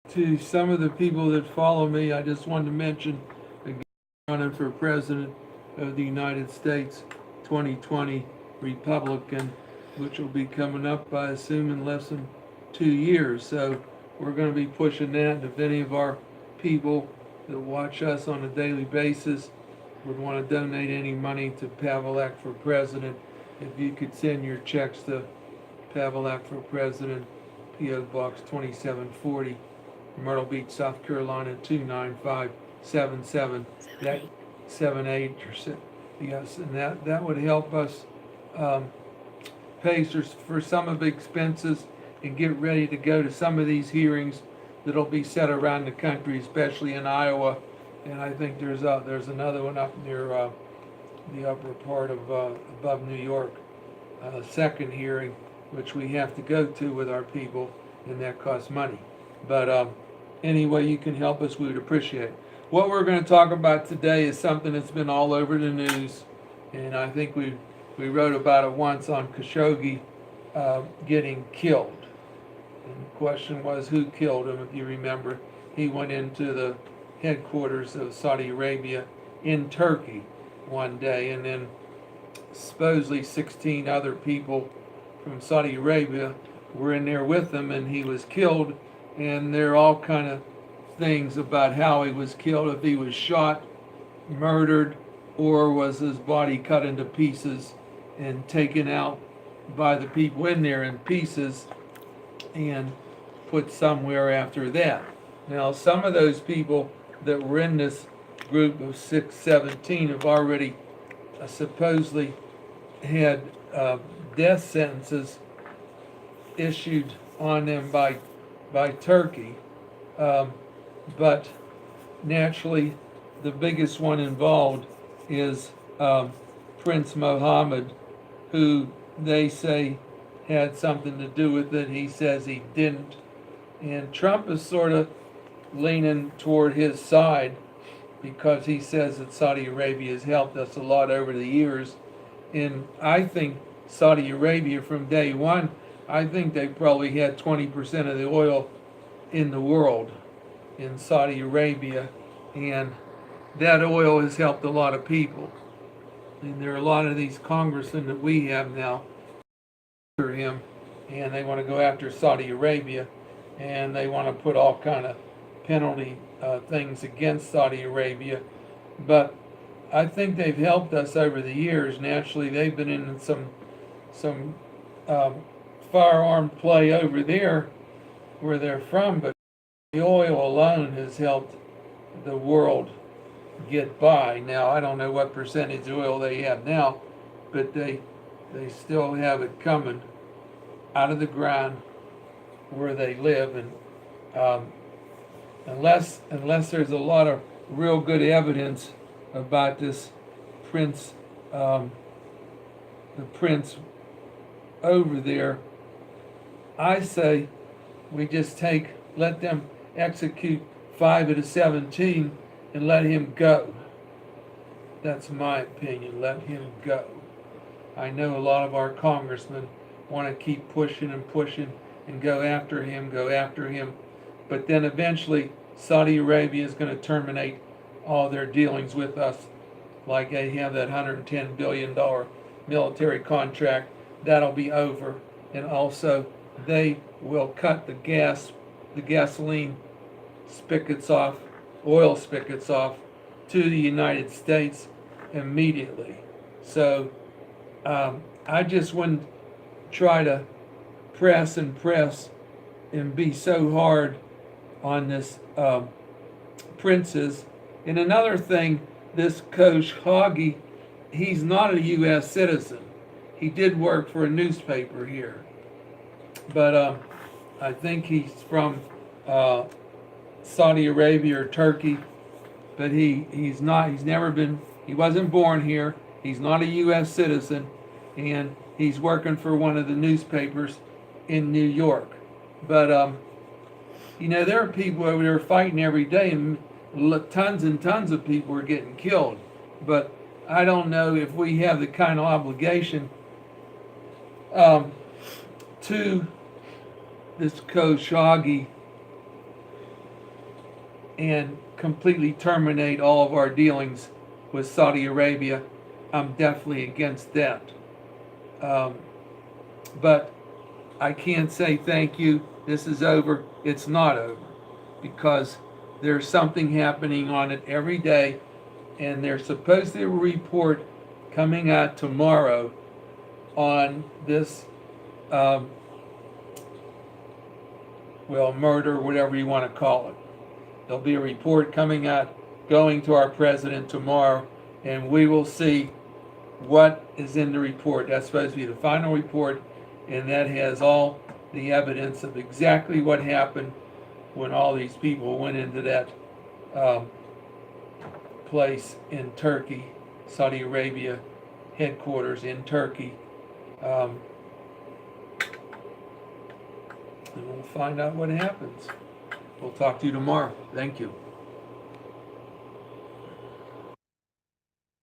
To some of the people that follow me, I just wanted to mention again, running for president of the United States, 2020 Republican, which will be coming up, I assume, in less than 2 years. So we're going to be pushing that. And if any of our people that watch us on a daily basis would want to donate any money to Pavlak for president, if you could send your checks to Pavlak for president, P.O. Box 2740, Myrtle Beach, South Carolina 29577. That 78 or yes, and that would help us pay for some of the expenses and get ready to go to some of these hearings that'll be set around the country, especially in Iowa. And I think there's another one up near the upper part of above New York, second hearing, which we have to go to with our people, and that costs money. But any way you can help us, we would appreciate it. What we're going to talk about today is something that's been all over the news, and I think we wrote about it once on Khashoggi getting killed. And the question was, who killed him? If you remember, he went into the headquarters of Saudi Arabia in Turkey one day, and then supposedly 16 other people from Saudi Arabia were in there with him, and he was killed. And there are all kind of things about how he was killed, if he was shot, murdered, or was his body cut into pieces and taken out by the people in there in pieces and put somewhere after that. Now, some of those people that were in this group of 617 have already supposedly had death sentences issued on them by Turkey. But naturally, the biggest one involved is Prince Mohammed, who they say had something to do with it. He says he didn't. And Trump is sort of leaning toward his side because he says that Saudi Arabia has helped us a lot over the years. And I think Saudi Arabia from day one, I think they probably had 20% of the oil in the world in Saudi Arabia, and that oil has helped a lot of people. And there are a lot of these congressmen that we have now after him, and they want to go after Saudi Arabia, and they want to put all kind of penalty things against Saudi Arabia. But I think they've helped us over the years. Naturally, they've been in some firearm play over there where they're from, but the oil alone has helped the world get by. Now, I don't know what percentage of oil they have now, but they still have it coming out of the ground where they live. And unless there's a lot of real good evidence about this prince, the prince over there, I say we just let them execute 5 of the 17 and let him go. That's my opinion. Let him go. I know a lot of our congressmen want to keep pushing and pushing and go after him. But then eventually Saudi Arabia is going to terminate all their dealings with us. Like they have that $110 billion military contract. That'll be over. And also they will cut the gasoline spigots off, oil spigots off to the United States immediately. So I just wouldn't try to press and be so hard on this princes. And another thing, this Khashoggi, he's not a U.S. citizen. He did work for a newspaper here, but I think he's from Saudi Arabia or Turkey. But he's not. He wasn't born here. He's not a U.S. citizen, and he's working for one of the newspapers in New York. But there are people over there fighting every day, and tons and tons of people are getting killed. But I don't know if we have the kind of obligation to this Khashoggi and completely terminate all of our dealings with Saudi Arabia. I'm definitely against that. But I can't say thank you, this is over. It's not over, because there's something happening on it every day, and there's supposed to be a report coming out tomorrow on this, murder, whatever you want to call it. There'll be a report coming out, going to our president tomorrow, and we will see what is in the report. That's supposed to be the final report, and that has all the evidence of exactly what happened when all these people went into that place in Turkey, Saudi Arabia headquarters in Turkey. And we'll find out what happens. We'll talk to you tomorrow. Thank you.